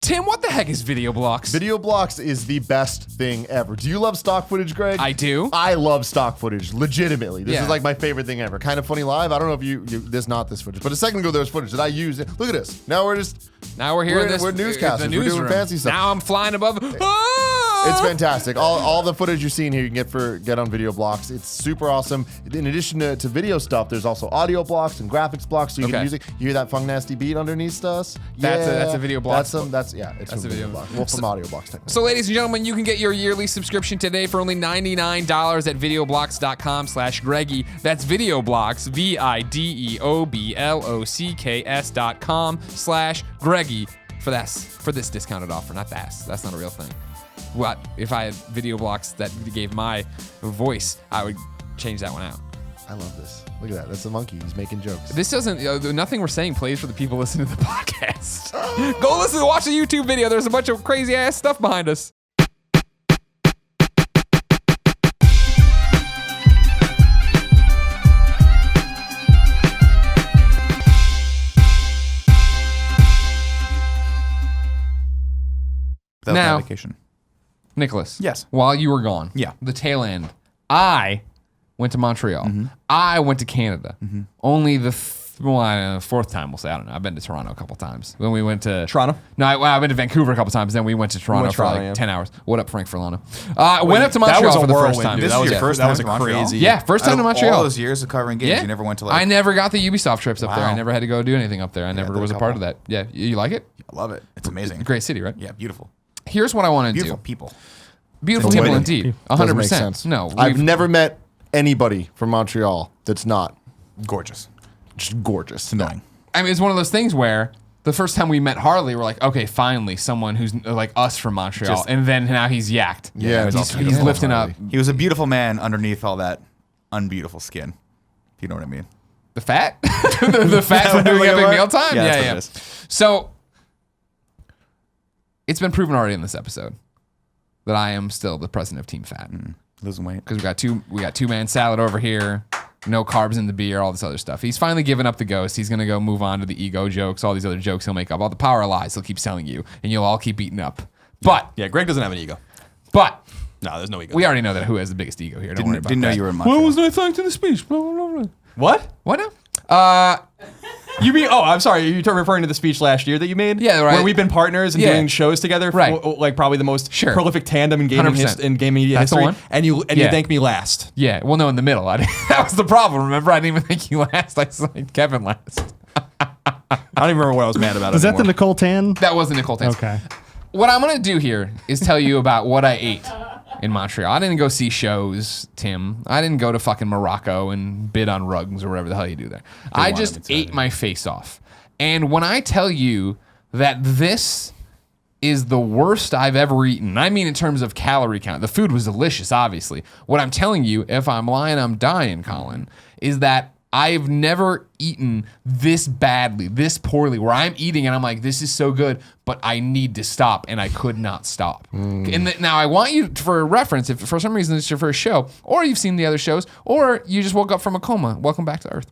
Tim, what the heck is Video Blocks? Video Blocks is the best thing ever. Do you love stock footage, Greg? I do. I love stock footage, legitimately. This Yeah. is like my favorite thing ever. Kind of Funny Live. I don't know if you this not this footage, but a second ago there was footage that I used. Look at this. Now we're here. We're newscasters. We're doing fancy stuff. Now I'm flying above. It's fantastic. All the footage you're seeing here you can get on Video Blocks. It's super awesome. In addition to video stuff, there's also audio blocks and graphics blocks, so you can music. You hear that funk nasty beat underneath us? That's a video block. It's a video block. Well, from audio blocks technically. So, ladies and gentlemen, you can get your yearly subscription today for only $99 at videoblocks.com/Greggy. That's Videoblocks, videoblocks.com/Greggy for this discounted offer. Not that. That's not a real thing. What if I had Video Blocks that gave my voice? I would change that one out. I love this. Look at that. That's a monkey. He's making jokes. This doesn't. Nothing we're saying plays for the people listening to the podcast. Go watch the YouTube video. There's a bunch of crazy ass stuff behind us. Now, vacation. Nicholas. Yes. While you were gone. Yeah. The tail end. I went to Montreal. Mm-hmm. I went to Canada. Mm-hmm. Only the fourth time, we'll say. I don't know. I've been to Toronto a couple times. When we went to Toronto? No, I went to Vancouver a couple times. Then we went to Toronto for like 10 hours. What up, Frank Furlano? Went up to Montreal for the first time. Dude. That was your first time to Montreal? Crazy. Yeah, first time to Montreal. All those years of covering games, you never went to I never got the Ubisoft trips up there. Wow. I never had to go do anything up there. I never was a part of that. Yeah, you like it? I love it. It's amazing. Great city, right? Yeah, beautiful. Here's what I want to do. Beautiful people. Beautiful people indeed. 100%. No, I've never met anybody from Montreal that's not Gorgeous. just gorgeous. It's annoying. I mean, it's one of those things where the first time we met Harley, we're like, okay, finally, someone who's like us from Montreal. And then now he's yacked. Yeah, he's lifting up. He was a beautiful man underneath all that unbeautiful skin. If you know what I mean. The fat? the fat from doing Epic Mealtime? Yeah, Yeah. that's what it is. So, it's been proven already in this episode that I am still the president of Team Fat. Losing weight. Because we got two-man salad over here, no carbs in the beer, all this other stuff. He's finally given up the ghost. He's going to go move on to the ego jokes, all these other jokes he'll make up, all the power of lies he'll keep selling you, and you'll all keep eating up. But Yeah, Greg doesn't have an ego. But No, there's no ego. we already know that who has the biggest ego here. Don't worry about Didn't know that. you were in Montreal. What was I thanked in the speech? Blah, blah, blah, blah. What? What now? You mean? Oh, I'm sorry. You're referring to the speech last year that you made. Yeah, right. Where we've been partners and Yeah. doing shows together. Right. For, like probably the most prolific tandem in gaming 100%. in gaming media That's the history. one. And you thank me last. Yeah, well, no, in the middle. That was the problem. Remember, I didn't even think you last. I said Kevin last. I don't even remember what I was mad about. Was that anymore. the Nicole Tan? That was the Nicole Tan. Okay. What I'm going to do here is tell you about what I ate in Montreal. I didn't go see shows, Tim. I didn't go to fucking Morocco and bid on rugs or whatever the hell you do there. I just ate my face off. And when I tell you that this is the worst I've ever eaten, I mean in terms of calorie count. The food was delicious, obviously. What I'm telling you, if I'm lying, I'm dying, Colin, is that I've never eaten this badly, this poorly, where I'm eating and I'm like, this is so good, but I need to stop, and I could not stop. And now I want you, for reference, if for some reason it's your first show, or you've seen the other shows, or you just woke up from a coma, welcome back to Earth.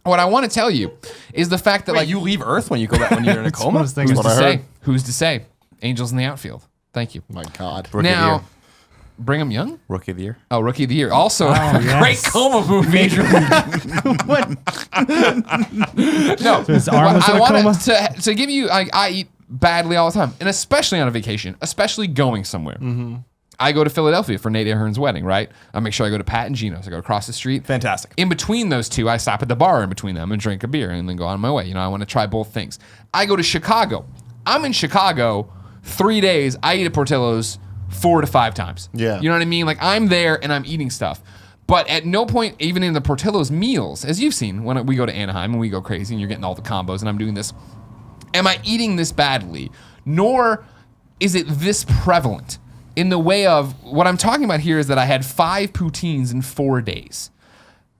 What I want to tell you is the fact that Wait, you leave Earth when you go back when you're in a coma? Who's to say? Who's to say? Angels in the outfield. Thank you. My God. Rookie of the Now, year. Brigham Young? Rookie of the year. Oh, Rookie of the Year. Also, a yes. great coma movie. Major What? No, his arm was in I a want coma? to give you. I eat badly all the time, and especially on a vacation, especially going somewhere. Mm-hmm. I go to Philadelphia for Nate Ahern's wedding, right? I make sure I go to Pat and Gino's. I go across the street. Fantastic. In between those two, I stop at the bar in between them and drink a beer and then go on my way. You know, I want to try both things. I go to Chicago. I'm in Chicago 3 days. I eat at Portillo's 4 to 5 times. Yeah. You know what I mean? Like, I'm there and I'm eating stuff. But at no point, even in the Portillo's meals, as you've seen, when we go to Anaheim and we go crazy and you're getting all the combos and I'm doing this, am I eating this badly? Nor is it this prevalent in the way of, what I'm talking about here is that I had 5 poutines in 4 days.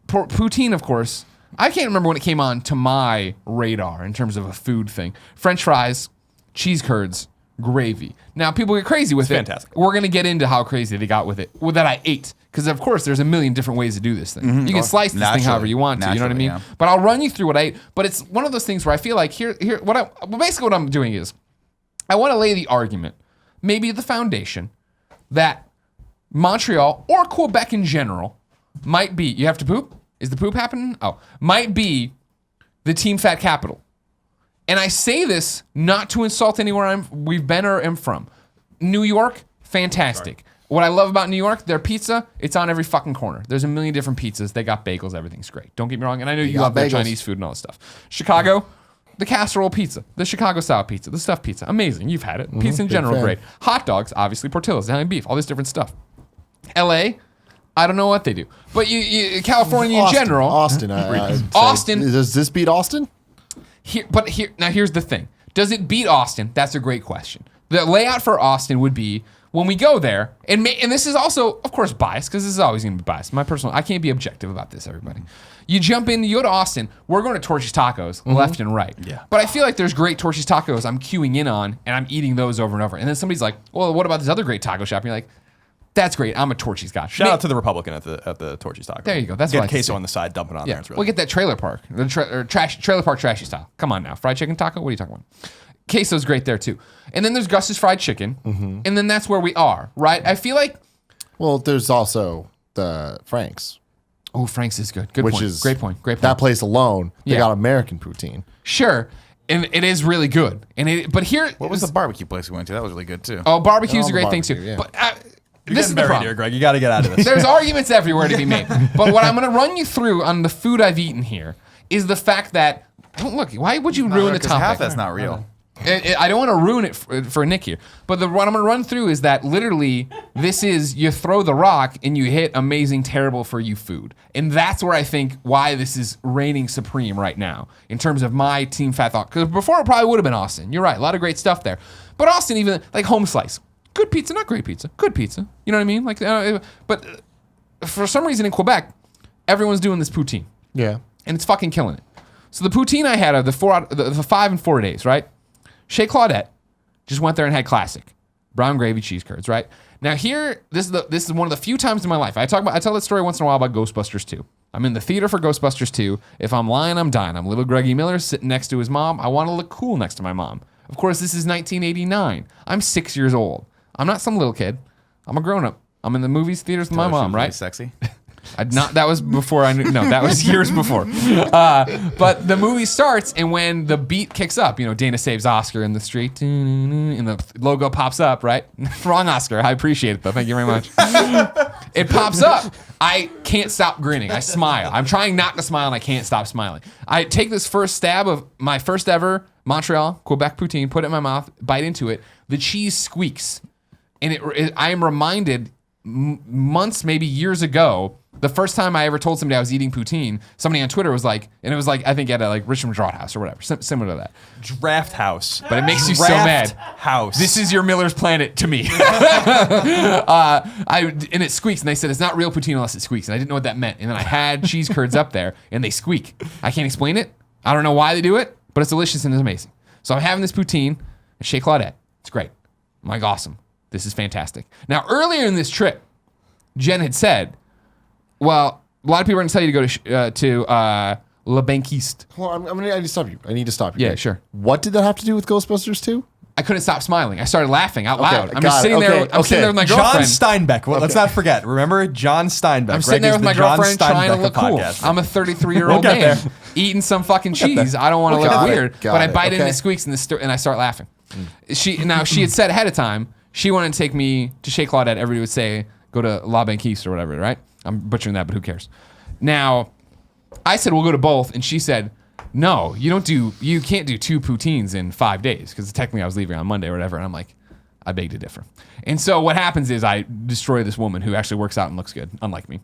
Poutine, of course, I can't remember when it came on to my radar in terms of a food thing. French fries, cheese curds, gravy. Now, people get crazy with it. Fantastic. We're going to get into how crazy they got with it, that I ate. Because, of course, there's a million different ways to do this thing. You can slice this thing however you want to, you know what I mean? Yeah. But I'll run you through what I ate. But it's one of those things where I feel like basically what I'm doing is, I want to lay the argument, maybe the foundation, that Montreal or Quebec in general might be, you have to poop? Is the poop happening? Oh, might be the team fat capital. And I say this not to insult anywhere we've been or am from. New York, fantastic. What I love about New York, their pizza, it's on every fucking corner. There's a million different pizzas. They got bagels. Everything's great. Don't get me wrong. And I know you love their Chinese food and all this stuff. Chicago, the casserole pizza, the Chicago style pizza, the stuffed pizza, amazing. You've had it. Pizza in general, great. Hot dogs, obviously, Portillo's, Italian beef, all this different stuff. LA, I don't know what they do. But California in general. Austin. Austin. Does this beat Austin? Now here's the thing. Does it beat Austin? That's a great question. The layout for Austin would be when we go there, and this is also, of course, biased, because this is always going to be biased. I can't be objective about this, everybody. You jump in, you go to Austin, we're going to Torchy's Tacos left and right. Yeah. But I feel like there's great Torchy's Tacos I'm queuing in on, and I'm eating those over and over. And then somebody's like, well, what about this other great taco shop? And you're like, that's great. I'm a Torchy's guy. Shout out to the Republican at the Torchy's Taco. There you go. That's get what I queso say. on the side, dump it on there. It's really We'll get that trailer park, trailer park trashy style. Come on now, fried chicken taco. What are you talking about? Queso's great there too. And then there's Gus's fried chicken, and then that's where we are, right? I feel like. Well, there's also the Frank's. Oh, Frank's is good. Good Which point. is Great point. Great point. That place alone, they Yeah. got American poutine. Sure, and it is really good. But here, What was the barbecue place we went to? That was really good too. Oh, barbecue's Oh, a great the thing too. barbecue, yeah. But You're this is getting the buried problem. here, Greg. You got to get out of this. There's arguments everywhere to be made. But what I'm going to run you through on the food I've eaten here is the fact that, look, why would you ruin the topic? Half that's not real. I don't want to ruin it for Nick here. But what I'm going to run through is that literally this is you throw the rock and you hit amazing, terrible for you food. And that's where I think why this is reigning supreme right now in terms of my team fat thought. Because before it probably would have been Austin. You're right. A lot of great stuff there. But Austin, even like home slice. Good pizza, not great pizza. Good pizza. You know what I mean? Like, but for some reason in Quebec, everyone's doing this poutine. Yeah. And it's fucking killing it. So the poutine I had of the 5 and 4 days, right? Chez Claudette just went there and had classic brown gravy cheese curds, right? Now here, this is one of the few times in my life I tell that story once in a while about Ghostbusters 2. I'm in the theater for Ghostbusters 2. If I'm lying, I'm dying. I'm little Greggy Miller sitting next to his mom. I want to look cool next to my mom. Of course, this is 1989. I'm 6 years old. I'm not some little kid. I'm a grown up. I'm in the movies theaters with my mom, right? Sexy. That was before I knew. No, that was years before. But the movie starts, and when the beat kicks up, Dana saves Oscar in the street, and the logo pops up, right? Wrong Oscar. I appreciate it, though. Thank you very much. It pops up. I can't stop grinning. I smile. I'm trying not to smile, and I can't stop smiling. I take this first stab of my first ever Montreal, Quebec poutine, put it in my mouth, bite into it. The cheese squeaks. And I am reminded months, maybe years ago, the first time I ever told somebody I was eating poutine, somebody on Twitter was like, and it was like, I think at a Richmond Draught House or whatever, similar to that. Draft house. But it makes you so mad. House. This is your Miller's Planet to me. And it squeaks, and they said it's not real poutine unless it squeaks, and I didn't know what that meant. And then I had cheese curds up there, and they squeak. I can't explain it. I don't know why they do it, but it's delicious and it's amazing. So I'm having this poutine at Chez Claudette. It's great. I'm like, awesome. This is fantastic. Now, earlier in this trip, Jen had said, well, a lot of people are going to tell you to go to La Banquise. Hold on, I need to stop you. Yeah, sure. What did that have to do with Ghostbusters 2? I couldn't stop smiling. I started laughing out loud. I'm got just it. sitting there. Okay, I'm sitting there with my John girlfriend. Steinbeck. Well, let's not forget. Remember John Steinbeck. I'm sitting there with my girlfriend trying to look cool. I'm a 33-year-old We'll get man there. eating some fucking cheese. I don't want to look Got it, weird, got but I it, bite in, okay. it squeaks, and I start laughing. She had said ahead of time she wanted to take me to Chez Claudette. Everybody would say go to La Banquise or whatever, right? I'm butchering that, but who cares? Now, I said we'll go to both, and she said, no, you can't do 2 poutines in 5 days, because technically I was leaving on Monday or whatever, and I'm like, I beg to differ. And so what happens is I destroy this woman who actually works out and looks good, unlike me.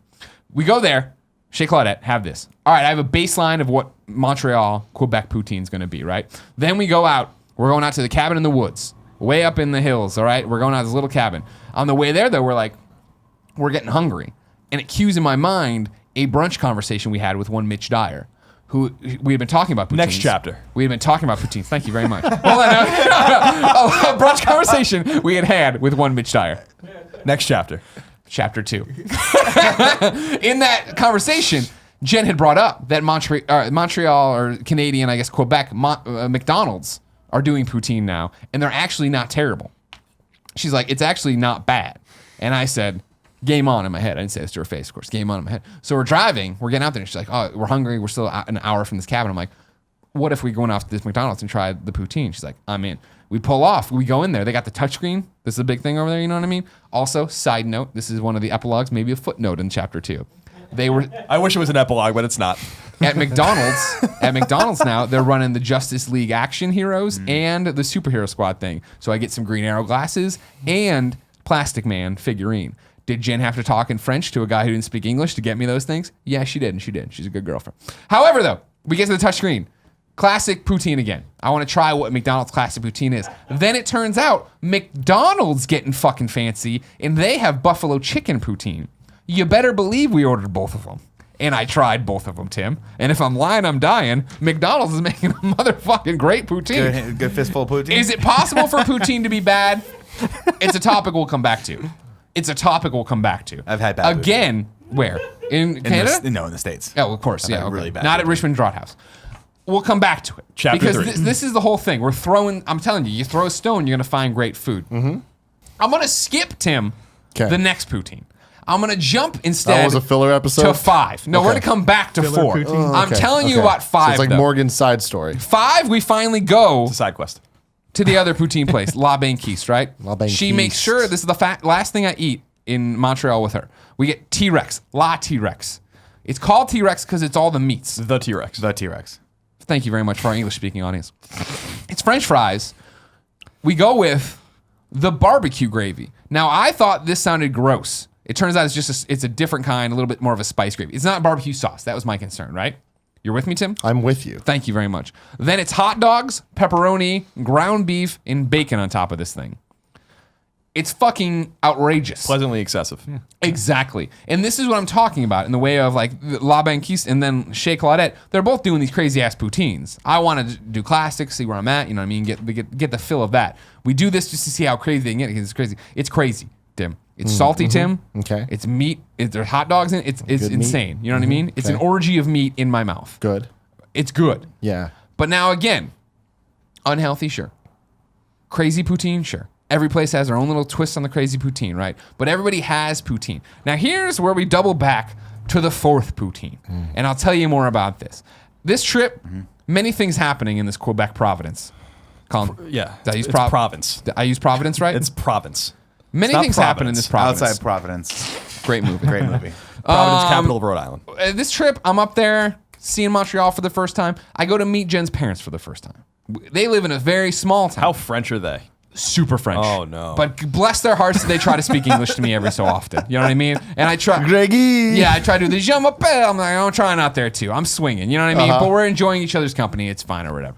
We go there, Chez Claudette, have this. All right, I have a baseline of what Montreal, Quebec poutine is going to be, right? Then we go out. We're going out to the cabin in the woods, way up in the hills, all right? We're going out to this little cabin. On the way there, though, we're getting hungry. And it cues in my mind a brunch conversation we had with one Mitch Dyer, who we had been talking about poutines. Next chapter. We had been talking about poutines. Thank you very much. Hold on. A brunch conversation we had with one Mitch Dyer. Next chapter. Chapter 2. In that conversation, Jen had brought up that Montreal or Canadian, I guess Quebec, McDonald's are doing poutine now, and they're actually not terrible. She's like, it's actually not bad. And I said, game on in my head. I didn't say this to her face, of course. Game on in my head. So we're driving. We're getting out there. And she's like, oh, we're hungry. We're still an hour from this cabin. I'm like, what if we go off to this McDonald's and try the poutine? She's like, I'm in. We pull off. We go in there. They got the touchscreen. This is a big thing over there. You know what I mean? Also, side note, this is one of the epilogues, maybe a footnote in chapter 2. I wish it was an epilogue, but it's not. At McDonald's now, they're running the Justice League Action Heroes and the Superhero Squad thing. So I get some Green Arrow glasses and Plastic Man figurine. Did Jen have to talk in French to a guy who didn't speak English to get me those things? Yeah, she did, and she did. She's a good girlfriend. However, though, we get to the touchscreen. Classic poutine again. I want to try what McDonald's classic poutine is. Then it turns out McDonald's getting fucking fancy, and they have buffalo chicken poutine. You better believe we ordered both of them. And I tried both of them, Tim. And if I'm lying, I'm dying. McDonald's is making a motherfucking great poutine. Good fistful of poutine. Is it possible for poutine to be bad? It's a topic we'll come back to. I've had bad again. Where in Canada? No, in the States. Oh, of course. I've Yeah, had really bad not at poutine. Richmond Draught House. We'll come back to it. Chapter because 3. This is the whole thing. We're throwing. I'm telling you, you throw a stone, you're gonna find great food. I'm gonna skip Tim. 'Kay. The next poutine. I'm gonna jump instead. That was a filler episode? To 5. No, we're gonna come back to 4. poutine? I'm telling you about 5. So it's like though. Morgan's side story. 5, we finally go It's a side quest. to the other poutine place, La Banquise, right? La Banquise. She makes sure this is the last thing I eat in Montreal with her. We get T-Rex, La T-Rex. It's called T-Rex because it's all the meats. The T-Rex. The T-Rex. Thank you very much for our English-speaking audience. It's French fries. We go with the barbecue gravy. Now, I thought this sounded gross. It turns out it's a different kind, a little bit more of a spice gravy. It's not barbecue sauce. That was my concern, right? You're with me, Tim? I'm with you. Thank you very much. Then it's hot dogs, pepperoni, ground beef, and bacon on top of this thing. It's fucking outrageous. Pleasantly excessive. Exactly. And this is what I'm talking about in the way of like La Banquise and then Chez Claudette. They're both doing these crazy ass poutines. I want to do classics, see where I'm at, you know what I mean? Get the fill of that. We do this just to see how crazy they can get because it's crazy. It's crazy, Tim. It's salty, Tim. Okay. It's meat. There's hot dogs in it. It's insane. You know what I mean? It's an orgy of meat in my mouth. Good. It's good. Yeah. But now again, unhealthy, sure. Crazy poutine, sure. Every place has their own little twist on the crazy poutine, right? But everybody has poutine. Now here's where we double back to the 4th poutine. And I'll tell you more about this. This trip, many things happening in this Quebec Providence. Colin, Yeah. did I use It's province. Did I use Providence right? It's province. Many not things happen in this Providence. Outside Providence. Great movie. Great movie. Providence, capital of Rhode Island. This trip, I'm up there seeing Montreal for the first time. I go to meet Jen's parents for the first time. They live in a very small town. How French are they? Super French. Oh, no. But bless their hearts, they try to speak English to me every so often. You know what I mean? And I try. Greggy. Yeah, I try to do the je m'appelle. I'm like, I'm trying out there too. I'm swinging. You know what I mean? But we're enjoying each other's company. It's fine or whatever.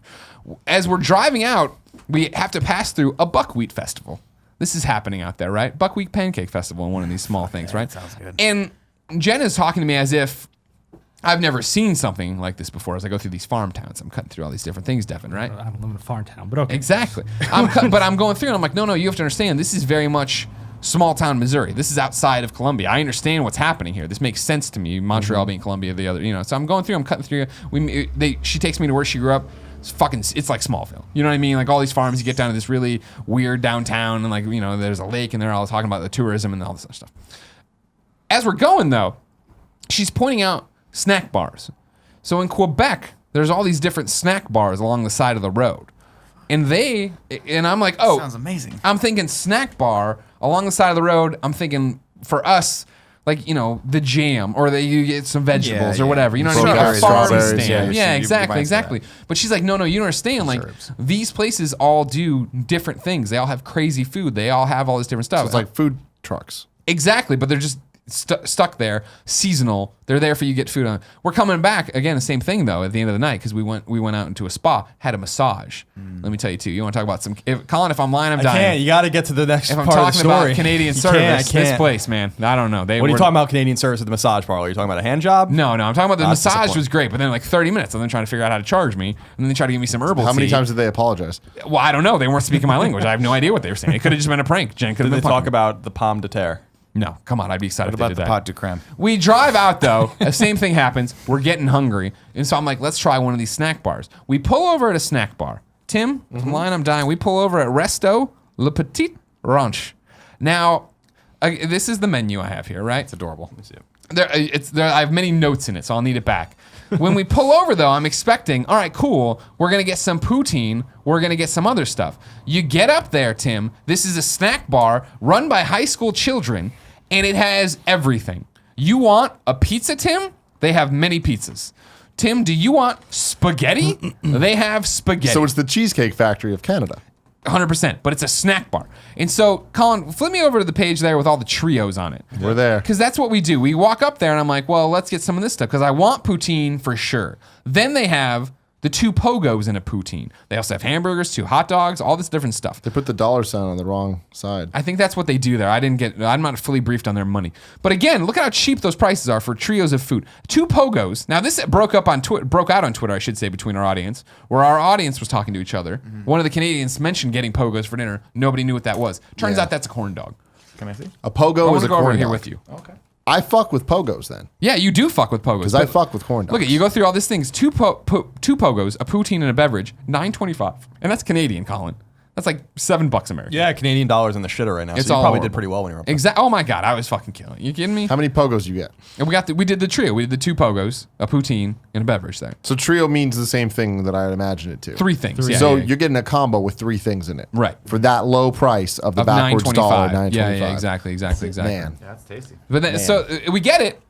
As we're driving out, we have to pass through a buckwheat festival. This is happening out there, right? Buckwheat Pancake Festival in one of these small things, right? sounds good. And Jen is talking to me as if I've never seen something like this before as I go through these farm towns. I'm cutting through all these different things, Devin, right? I don't live in a farm town, but okay. Exactly. But I'm going through and I'm like, no, you have to understand, this is very much small town Missouri. This is outside of Columbia. I understand what's happening here. This makes sense to me. Montreal being Columbia, the other, you know. So I'm going through, I'm cutting through. She takes me to where she grew up. It's like Smallville. You know what I mean? Like all these farms, you get down to this really weird downtown and like, you know, there's a lake and they're all talking about the tourism and all this other stuff. As we're going though, she's pointing out snack bars. So in Quebec, there's all these different snack bars along the side of the road. And I'm like, oh. Sounds amazing. I'm thinking snack bar along the side of the road. I'm thinking for us, like, you know, the jam or you get some vegetables or whatever. You know what I mean? Like a farm Strawberries, stand. yeah, Yeah, you exactly. But she's like, no, you don't understand. Like these places all do different things. They all have crazy food. They all have all this different stuff. It's like food trucks. Exactly, but they're just stuck there, seasonal. They're there for you to get food on. We're coming back again. The same thing though. At the end of the night, because we went out into a spa, had a massage. Let me tell you too. You want to talk about some? Colin, if I'm lying, I'm I dying. can't. You got to get to the next If I'm part of the talking story. about Canadian You service, can't, I this can't. place, man, I don't know. What are you talking about Canadian service at the massage parlor? Are you talking about a hand job? No, I'm talking about the That's massage disappointing. was great, but then like 30 minutes, and then trying to figure out how to charge me, and then they tried to give me some herbal How many tea. times did they apologize? Well, I don't know. They weren't speaking my language. I have no idea what they were saying. It could have just been a prank. Jen could have Did been they talk fucking- about the pomme de terre? No, come on. I'd be excited What if they about did the that. pot de creme? We drive out though. The same thing happens. We're getting hungry, and so I'm like, let's try one of these snack bars. We pull over at a snack bar. Tim, line, I'm dying. We pull over at Resto Leit Ranch. Now, this is the menu I have here, right? It's adorable. Let me see it. I have many notes in it, so I'll need it back. When we pull over, though, I'm expecting, all right, cool, we're going to get some poutine, we're going to get some other stuff. You get up there, Tim, this is a snack bar run by high school children, and it has everything. You want a pizza, Tim? They have many pizzas. Tim, do you want spaghetti? They have spaghetti. So it's the Cheesecake Factory of Canada. 100%, but it's a snack bar. And so, Colin, flip me over to the page there with all the trios on it. We're there. Because that's what we do. We walk up there and I'm like, well, let's get some of this stuff because I want poutine for sure. Then they have the 2 pogos in a poutine. They also have hamburgers, 2 hot dogs, all this different stuff. They put the dollar sign on the wrong side. I think that's what they do there. I'm not fully briefed on their money. But again, look at how cheap those prices are for trios of food. 2 pogos. Now this broke out on Twitter, I should say, between our audience, where our audience was talking to each other. One of the Canadians mentioned getting pogos for dinner. Nobody knew what that was. Turns out that's a corn dog. Can I see? A pogo I want is to a go over corn here dog. with you. Okay. I fuck with pogos then. Yeah, you do fuck with pogos. Because I fuck with corn dogs. Look at you go through all these things. 2 pogos, a poutine, and a beverage, $9.25, and that's Canadian, Colin. That's like $7 American. Yeah, Canadian dollars in the shitter right now. It's so you all probably horrible. did pretty well when you were up there. Exactly. Oh my god, I was fucking killing. You kidding me? How many pogos you get? And we did the trio. We did the 2 pogos, a poutine, and a beverage there. So trio means the same thing that I imagine it to. 3 things. Yeah, so yeah, yeah. you're getting a combo with 3 things in it. Right. For that low price of the Of backwards dollar, $9.25. Yeah, exactly. Man. Yeah, that's tasty. But then, so we get it.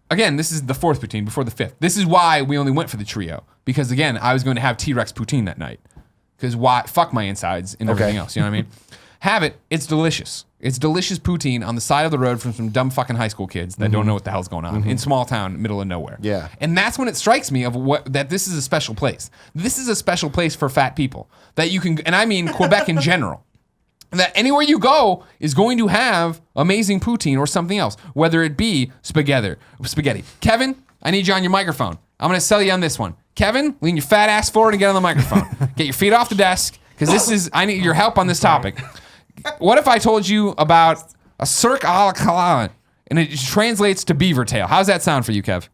Again, this is the 4th poutine before the 5th. This is why we only went for the trio. Because again, I was going to have T-Rex poutine that night. Because why? Fuck my insides and everything else. You know what I mean? Have it. It's delicious. It's delicious poutine on the side of the road from some dumb fucking high school kids that don't know what the hell's going on in small town, middle of nowhere. Yeah. And that's when it strikes me of that this is a special place. This is a special place for fat people that you can, and I mean Quebec in general. That anywhere you go is going to have amazing poutine or something else, whether it be spaghetti. Kevin, I need you on your microphone. I'm going to sell you on this one. Kevin, lean your fat ass forward and get on the microphone. Get your feet off the desk, because I need your help on this topic. What if I told you about a cirque à la Colin, and it translates to beaver tail? How's that sound for you, Kev?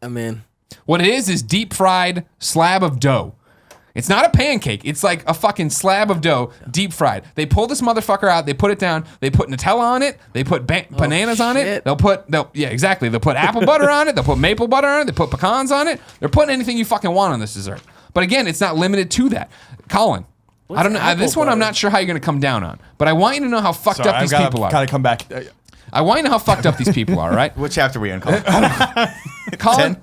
I'm in. What it is deep fried slab of dough. It's not a pancake. It's like a fucking slab of dough, deep fried. They pull this motherfucker out. They put it down. They put Nutella on it. They put bananas on it. shit. They'll put apple butter on it. They'll put maple butter on it. They put pecans on it. They're putting anything you fucking want on this dessert. But again, it's not limited to that. Colin, I don't know. apple This one I'm butter? not sure how you're going to come down on. But I want you to know how fucked up these people Kind are. of come back. I want you to know how fucked up these people are, right? What chapter are we in, Colin? Colin,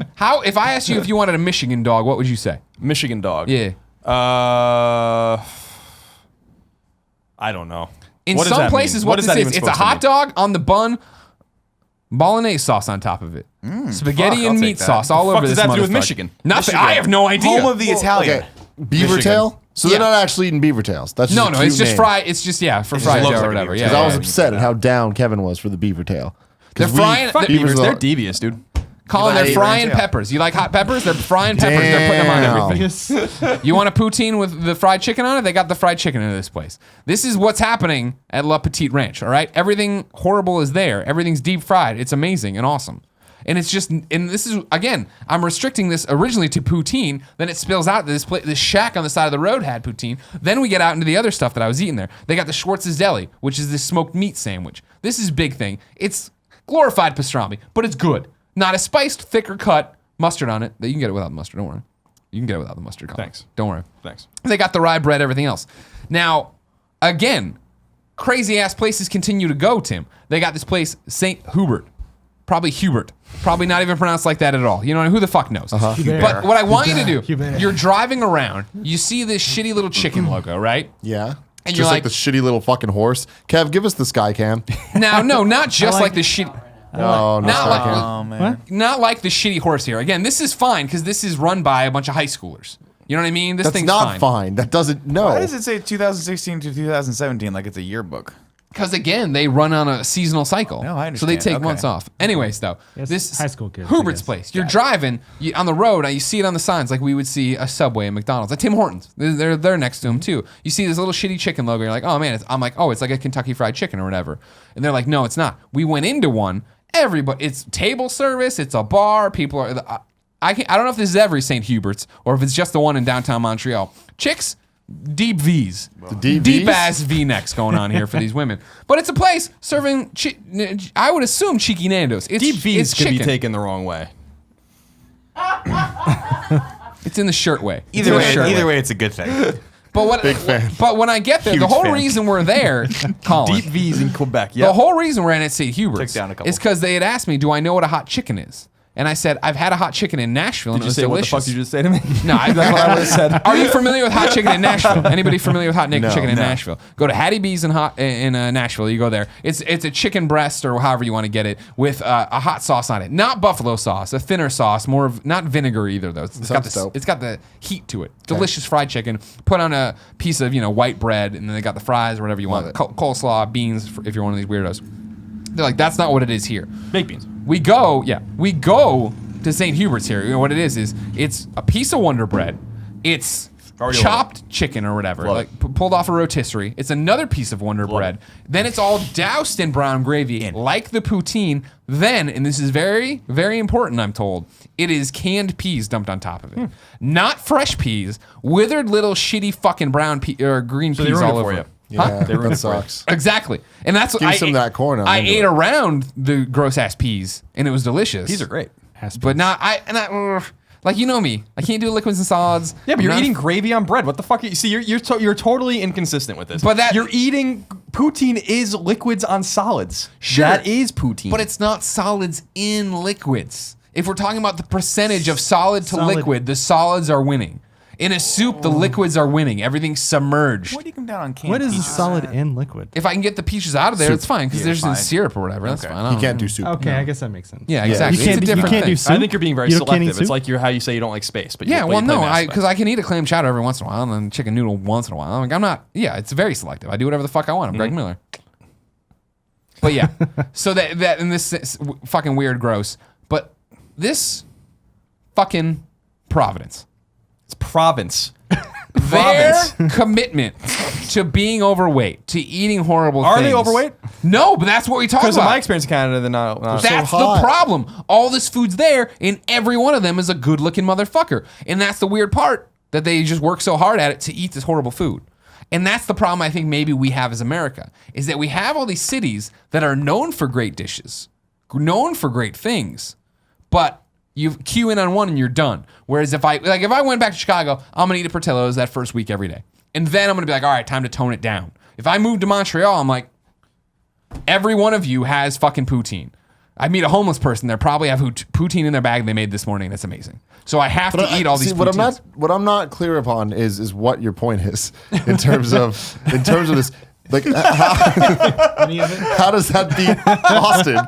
if I asked you if you wanted a Michigan dog, what would you say? Michigan dog. Yeah. I don't know. In What does some that places, mean? what What is this that is, even it's a supposed to hot mean? dog on the bun, bolognese sauce on top of it, spaghetti fuck, I'll and take meat that. sauce all The over fuck this does that have to do with motherfucker. Michigan? Nothing. Michigan. I have no idea. Home of the Italian. Okay. Beaver Michigan. tail? So Yeah. they're not actually eating beaver tails. That's just no, a no, cute it's just name. fried. It's just for fried looks dough like or a whatever. beaver Yeah, Because I was yeah. upset at how down Kevin was for the beaver tail. 'Cause They're frying- Fuck Beavers beavers. are- They're devious, dude. Colin, they're Beaver frying tail. peppers. You like hot peppers? They're frying peppers. They're putting them on Damn. everything. You want a poutine with the fried chicken on it? They got the fried chicken in this place. This is what's happening at La Petite Ranch, all right? Everything horrible is there. Everything's deep fried. It's amazing and awesome. And it's just, and this is, again, I'm restricting this originally to poutine. Then it spills out that this shack on the side of the road had poutine. Then we get out into the other stuff that I was eating there. They got the Schwartz's Deli, which is this smoked meat sandwich. This is big thing. It's glorified pastrami, but it's good. Not a spiced, thicker cut mustard on it. You can get it without the mustard. Don't worry. You can get it without the mustard. Colin. Thanks. Don't worry. Thanks. They got the rye bread, everything else. Now, again, crazy ass places continue to go, Tim. They got this place, St. Hubert. Probably Hubert. Probably not even pronounced like that at all. You know, who the fuck knows? But what I want you to do, Hubert. you're driving around, you see this shitty little chicken logo, right? Yeah. And Just you're like like- the shitty little fucking horse. Kev, give us the sky cam. Now, no, not just like the shitty... No, no Not sky like- cam. Oh, man. Not like the shitty horse here. Again, this is fine because this is run by a bunch of high schoolers. You know what I mean? This That's thing's not fine. That doesn't, no. Why does it say 2016 to 2017 like it's a yearbook? Because again, they run on a seasonal cycle. No, I So they understand. take months Okay. off. Anyways, though, Yes, this high school kids, I Hubert's guess. place. You're driving on the road. You see it on the signs like we would see a Subway and McDonald's. Like Tim Hortons, they're next to them too. You see this little shitty chicken logo. You're like, oh man. I'm like, oh, it's like a Kentucky Fried Chicken or whatever. And they're like, no, it's not. We went into one. Everybody, it's table service. It's a bar. People are. I don't know if this is every St. Hubert's or if it's just the one in downtown Montreal. Chicks, deep V's. deep Deep Vs? ass V-necks going on here for these women. But it's a place serving, I would assume, cheeky Nando's. It's, Deep V's it's can be chicken. taken the wrong way. It's in the shirt way. Either way, it's a good thing. Big fan. But when I get there, the Huge whole fan. reason we're there, Colin, Deep V's in Quebec. the Yeah. whole reason we're at St. Hubert's Took down a couple. is because they had asked me, do I know what a hot chicken is? And I said, I've had a hot chicken in Nashville, and Did it you was say delicious. what the fuck did you just say to me? No, that's what I would have said. Are you familiar with hot chicken in Nashville? Anybody familiar with hot chicken in No. Nashville? Go to Hattie B's in Nashville. You go there. It's a chicken breast or however you want to get it with a hot sauce on it, not buffalo sauce, a thinner sauce, more of not vinegar either though. It's got the heat to it. Delicious fried chicken. Put on a piece of white bread, and then they got the fries or whatever you want. Coleslaw, beans if you're one of these weirdos. They're like, that's not what it is here. Baked beans. We go to St. Hubert's here. You know what it is it's a piece of Wonder Bread. It's chopped chicken or whatever, like pulled off a rotisserie. It's another piece of Wonder Bread. Then it's all doused in brown gravy, like the poutine. Then, and this is very, very important, I'm told, it is canned peas dumped on top of it. Not fresh peas, withered little shitty fucking brown or green they peas ruined all it for over. you. Yeah, They ruined that it for you. sucks. Exactly, and that's what Give I some of that corn. I ate around the gross ass peas, and it was delicious. Peas are great. But not like you know me. I can't do liquids and solids. Yeah, but I'm you're not- eating gravy on bread. What the fuck? See, you're totally inconsistent with this. But that- you're eating poutine is liquids on solids. Sure. That is poutine. But it's not solids in liquids. If we're talking about the percentage of solid to Solid. liquid, the solids are winning. In a soup, the liquids are winning. Everything's submerged. Why do you come down on canned What is a peaches? solid and liquid? If I can get the peaches out of there, it's fine because Yeah, there's in fine. syrup or whatever. That's Okay. fine. I You don't can't know. do soup. Okay, I guess that makes sense. Yeah, Yeah. exactly. You can't, it's a you different can't thing. do soup. I think you're being very You can't selective. eat It's soup? like how you say you don't like space, but Yeah, you well, play no, Mass Effect. because I can eat a clam chowder every once in a while and then chicken noodle once in a while. Like, I'm not. Yeah, it's very selective. I do whatever the fuck I want. I'm Greg Miller. But yeah, so that and this is fucking weird, gross. But this fucking Providence, It's province. their commitment to being overweight, to eating horrible Are things. they overweight? No, but that's what we talk about. Because of my experience in Canada, they're not. That's hot. the problem. All this food's there, and every one of them is a good-looking motherfucker. And that's the weird part, that they just work so hard at it to eat this horrible food. And that's the problem I think maybe we have as America, is that we have all these cities that are known for great dishes, known for great things, but you cue in on one and you're done. Whereas if I went back to Chicago, I'm gonna eat at Portillo's that first week every day. And then I'm gonna be like, all right, time to tone it down. If I move to Montreal, I'm like, every one of you has fucking poutine. I meet a homeless person, they probably have poutine in their bag they made this morning. That's amazing. So I have to eat all these poutines. What I'm not clear upon is what your point is in terms of this. Like, how does that beat Austin?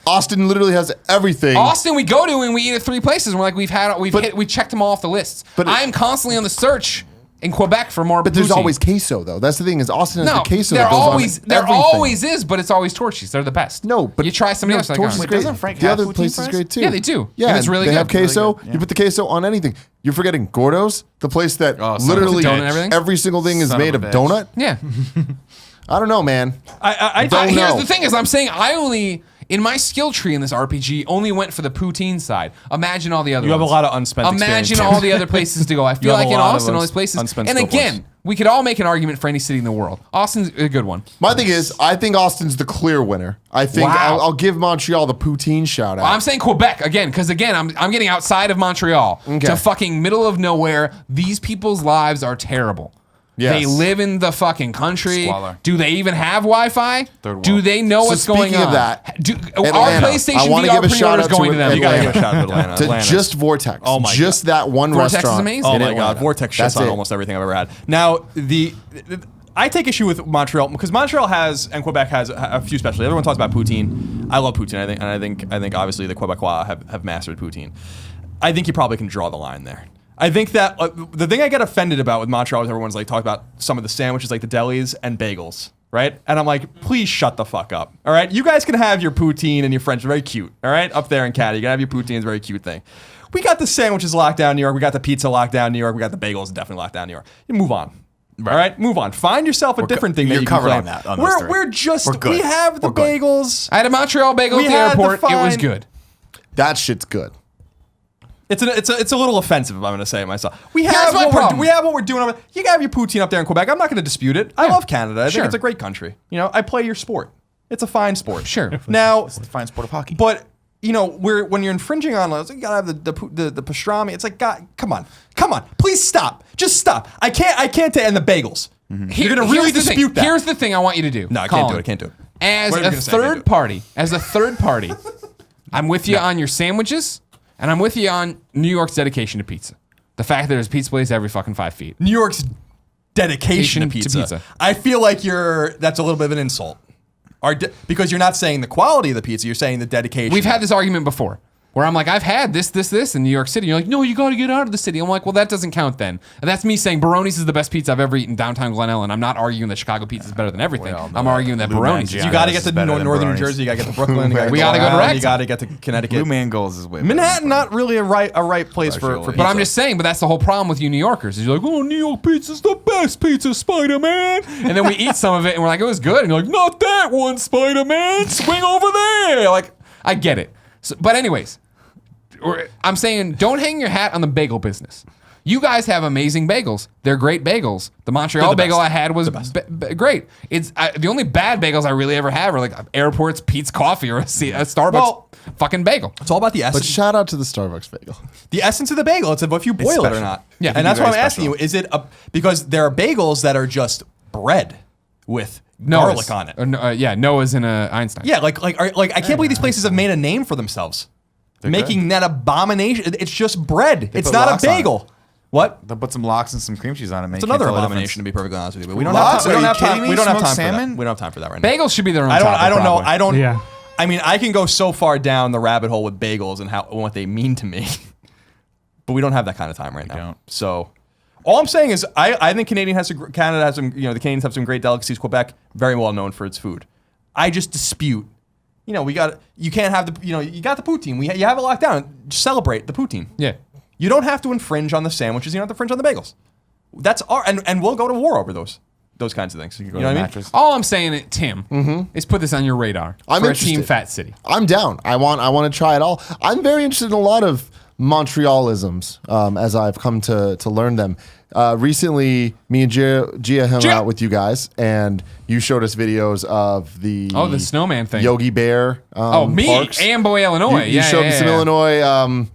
Austin literally has everything. Austin, we go to and we eat at 3 places. And we're like, we checked them all off the lists. But I am constantly on the search in Quebec for more. But there's poutine. always queso though. That's the thing is Austin has No, the queso. there that goes always on there everything. always is, but it's always Torchy's. They're the best. No, but you try somebody else. Like, Torchy's oh, is great. doesn't Frank the have other poutine place is fries? great too. Yeah, they do. Yeah, And it's really they good. have queso. Really good, You put the queso on anything. You're forgetting Gordo's, the place that Oh, son of a literally donut and everything? every single thing is Son of made a of bitch. donut. Yeah. I don't know, man. I Don't Here's know. the thing is, I'm saying I only in my skill tree in this RPG only went for the poutine side. Imagine all the other. You have a ones. lot of unspent Imagine experience. all the other places to go. I feel have like a in lot of Austin, all these places. unspent And skill again, points. we could all make an argument for any city in the world. Austin's a good one. My thing is, I think Austin's the clear winner. I think Wow. I'll give Montreal the poutine shout out. I'm saying Quebec again, because again, I'm getting outside of Montreal to fucking middle of nowhere. These people's lives are terrible. Yes. They live in the fucking country. Squalor. Do they even have Wi-Fi? Third world. Do they know So what's going speaking on? of that, Our Atlanta. I PlayStation wanna VR give a shout pre-orders out to going to them. You gotta give a Atlanta. shout out to Atlanta. to Atlanta's- just Vortex. Oh my just that one Vortex is restaurant. amazing. Oh in my Atlanta. god, Vortex That's shits on it. almost everything I've ever had. Now I take issue with Montreal because Montreal has and Quebec has a few specialties. Everyone talks about poutine. I love poutine. I think obviously the Quebecois have mastered poutine. I think you probably can draw the line there. I think that the thing I get offended about with Montreal is everyone's like talking about some of the sandwiches like the delis and bagels, right? And I'm like, please shut the fuck up. All right, you guys can have your poutine and your French, very cute. All right, up there in Canada, you can have your poutine, it's a very cute thing. We got the sandwiches locked down in New York. We got the pizza locked down in New York. We got the bagels definitely locked down in New York. You move on. All right, move on. Find yourself a different thing that you're you can covered claim. on that, on those three. We're just We're good. we have the We're good. bagels. I had a Montreal bagel We at the had the airport. It was fine- good. That shit's good. It's a little offensive if I'm going to say it myself. We Here's have my problem. we have what we're doing. You have your poutine up there in Quebec. I'm not going to dispute it. I love Canada. I Sure. think it's a great country. You know, I play your sport. It's a fine sport. Sure. Now, It's the fine sport of hockey. but you know, when you're infringing on laws, you gotta have the pastrami. It's like, God, come on, please stop, just stop. I can't. And the bagels. You're gonna really Here's the thing. dispute that. Here's the thing I want you to do. No, I Colin. can't do it. As What are a you gonna say? I can't do third it. party, I'm with you on your sandwiches, and I'm with you on New York's dedication to pizza. The fact that there's a pizza place every fucking 5 feet. New York's dedication to To pizza. pizza. I feel like that's a little bit of an insult. Because you're not saying the quality of the pizza, you're saying the dedication. We've had this argument before, where I'm like, I've had this in New York City. You're like, no, you got to get out of the city. I'm like, well, that doesn't count then. And that's me saying Baroni's is the best pizza I've ever eaten downtown Glen Ellen. I'm not arguing that Chicago pizza is better than everything. I'm arguing that Blue Baroni's. Man's You got to get is to better than northern New Baroni's. Jersey. You got to get to Brooklyn. We gotta go to Rexham. You got to get to Connecticut. Blue Man Goals is way better. Manhattan, not really a right place for But pizza. But I'm just saying, but that's the whole problem with you New Yorkers. Is you're like, oh, New York pizza's the best pizza, Spider-Man. And then we eat some of it and we're like, it was good. And you're like, not that one, Spider-Man. Swing over there. Like, I get it. So, but anyways, I'm saying don't hang your hat on the bagel business. You guys have amazing bagels. They're great bagels. The Montreal They're the bagel best. I had was great. It's the only bad bagels I really ever have are like airports, Pete's Coffee, or a Starbucks fucking bagel. It's all about the But essence. shout out to the Starbucks bagel. The essence of the bagel. It's if you boil it or special. not. Yeah, and that's why I'm very asking you: is it because there are bagels that are just bread with garlic on it? Noah's in a Einstein. Yeah, like I can't believe these places have made a name for themselves, making that abomination. It's just bread. It's put not a lox on it. bagel. What? They'll put some lox and some cream cheese on it. It's another abomination, to be perfectly honest with you. But we don't Lox? have time. We don't Are you have time. kidding me? We don't have Smoked time for salmon? that. We don't have time for that right now. Bagels should be their own I don't topic, know. probably. I don't. Yeah. I mean, I can go so far down the rabbit hole with bagels and what they mean to me, but we don't have that kind of time right now. don't. So, all I'm saying is, I think Canada has some. The Canadians have some great delicacies. Quebec, very well known for its food. I just dispute. You can't have the. You got the poutine. You have it locked down. Just celebrate the poutine. Yeah. You don't have to infringe on the sandwiches. You don't have to infringe on the bagels. That's and we'll go to war over those kinds of things. You know what I mean? All I'm saying, Tim, is put this on your radar I'm for interested. a Team Fat City. I'm down. I want to try it all. I'm very interested in a lot of Montrealisms as I've come to learn them. Recently, me and Gia hung out with you guys, and you showed us videos of the snowman thing. Yogi Bear. Me, parks. Amboy, Illinois. You showed me some Illinois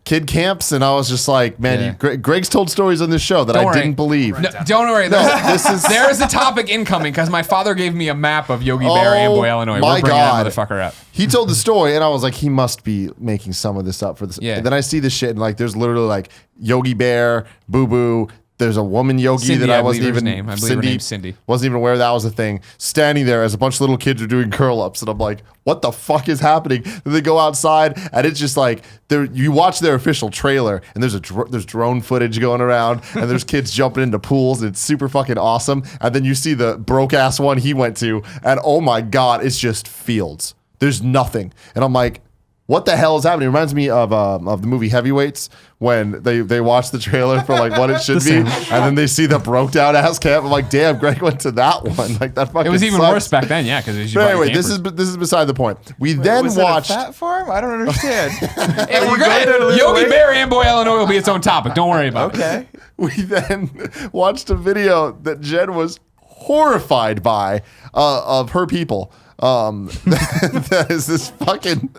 kid camps, and I was just like, man, Greg's told stories on this show that Don't I worry. didn't believe. No, don't worry. There is a topic incoming because my father gave me a map of Yogi Bear, Amboy, Illinois. my We're bringing God. that motherfucker up. He told the story, and I was like, he must be making some of this up for this. Yeah. And then I see this shit, and like, there's literally like Yogi Bear, Boo Boo. There's a woman Yogi Cindy, that I I wasn't believe her even name. I believe her name's Cindy. Wasn't even aware that was a thing. Standing there as a bunch of little kids are doing curl ups, and I'm like, what the fuck is happening? Then they go outside, and it's just like you watch their official trailer, and there's there's drone footage going around, and there's kids jumping into pools, and it's super fucking awesome. And then you see the broke ass one he went to, and oh my god, it's just fields. There's nothing, and I'm like, what the hell is happening? It reminds me of the movie Heavyweights when they watch the trailer for like what it should be, and then they see the broke down ass camp. I'm like, damn, Greg went to that one. Like that fucking. It was even sucks. worse back then, yeah, because But anyway, this is beside the point. We then Was it a watched. fat farm? I don't understand. We're good. Yogi Bear, Amboy, Illinois will be its own topic. Don't worry about it. Okay. We then watched a video that Jen was horrified by of her people. That is this fucking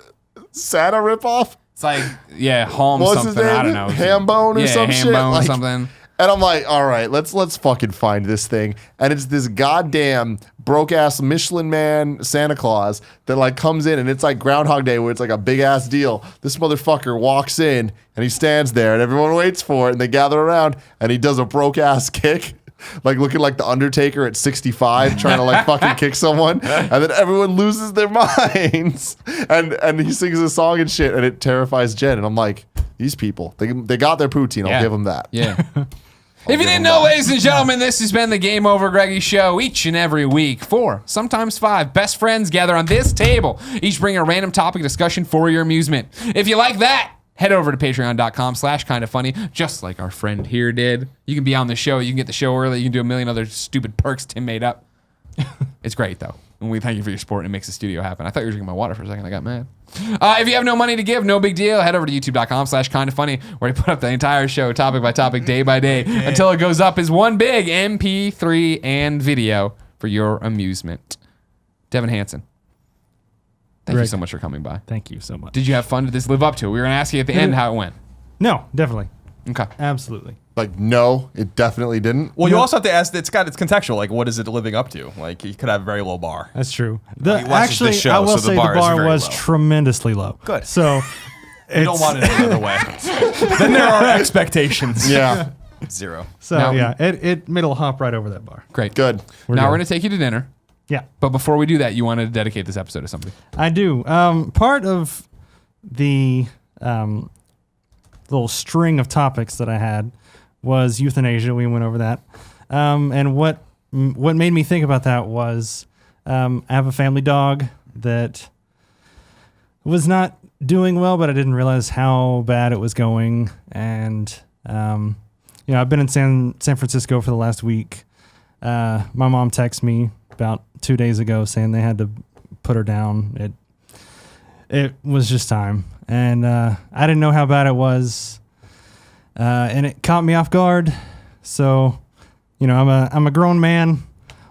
Santa ripoff. It's like, home What's something. his name? I don't know. Hambone or some shit. Hambone Like, something. And I'm like, all right, let's fucking find this thing. And it's this goddamn broke ass Michelin Man Santa Claus that like comes in, and it's like Groundhog Day where it's like a big ass deal. This motherfucker walks in and he stands there, and everyone waits for it, and they gather around, and he does a broke ass kick. Like looking like the Undertaker at 65, trying to like fucking kick someone, and then everyone loses their minds, and he sings a song and shit, and it terrifies Jen, and I'm like, these people, they got their poutine. I'll give them that. Yeah. If you didn't know, ladies and gentlemen, this has been the Game Over Greggy show. Each and every week, 4, sometimes 5 best friends gather on this table, each bring a random topic discussion for your amusement. If you like that, head over to patreon.com/kindafunny, just like our friend here did. You can be on the show. You can get the show early. You can do a million other stupid perks Tim made up. It's great, though. And we thank you for your support, and it makes the studio happen. I thought you were drinking my water for a second. I got mad. If you have no money to give, no big deal. Head over to youtube.com/kindafunny, where we put up the entire show, topic by topic, day by day, until it goes up as one big MP3 and video for your amusement. Devin Hansen, thank you so much for coming by. Thank you so much. Did you have fun? Did this live up to it? We were going to ask you at the end how it went. No, definitely. Okay. Absolutely. Like, no, it definitely didn't. Well, you also have to ask. It's contextual. Like, what is it living up to? Like, you could have a very low bar. That's true. he watches Actually, the show, I will so the say bar the is bar very was low. tremendously low. Good. So You don't want it any other way. Then there are expectations. Yeah. 0. So Now- yeah, it'll hop right over that bar. Great. Good. Now good. we're going to take you to dinner. Yeah, But before we do that, you wanted to dedicate this episode to somebody. I do. Part of the little string of topics that I had was euthanasia. We went over that, and what made me think about that was I have a family dog that was not doing well, but I didn't realize how bad it was going. And I've been in San Francisco for the last week. My mom texted me about 2 days ago saying they had to put her down. It was just time, and I didn't know how bad it was, and it caught me off guard. So, I'm a grown man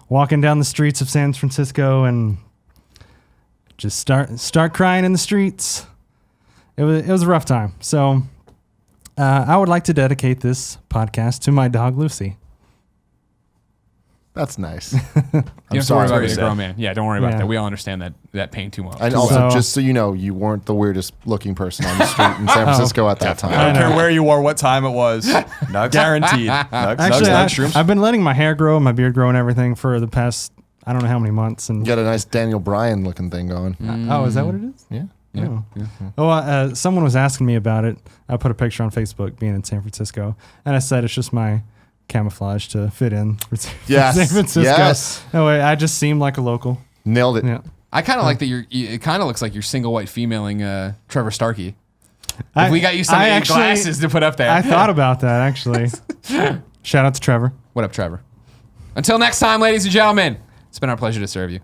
walking down the streets of San Francisco and just start crying in the streets. It was a rough time. So, I would like to dedicate this podcast to my dog Lucy. That's nice. You I'm don't have to worry sorry. about very being a sad. grown man. Yeah, don't worry about Yeah. that. We all understand that pain too much. And also, So- just so you know, you weren't the weirdest looking person on the street in San Francisco at that I time. don't care where you are, what time it was. Nugs? Guaranteed. Actually, Nugs, I've been letting my hair grow, my beard grow, and everything for the past I don't know how many months. And You got a nice Daniel Bryan looking thing going. oh, is that what it is? Yeah. Oh, someone was asking me about it. I put a picture on Facebook being in San Francisco, and I said it's just my camouflage to fit in for Yes. San Francisco. Yes. No way, I just seem like a local. Nailed it. Yeah. I kind of like that it kind of looks like you're single white femaling Trevor Starkey. I- We got you some I actually- glasses to put up there. I thought about that actually. Shout out to Trevor. What up, Trevor? Until next time, ladies and gentlemen, it's been our pleasure to serve you.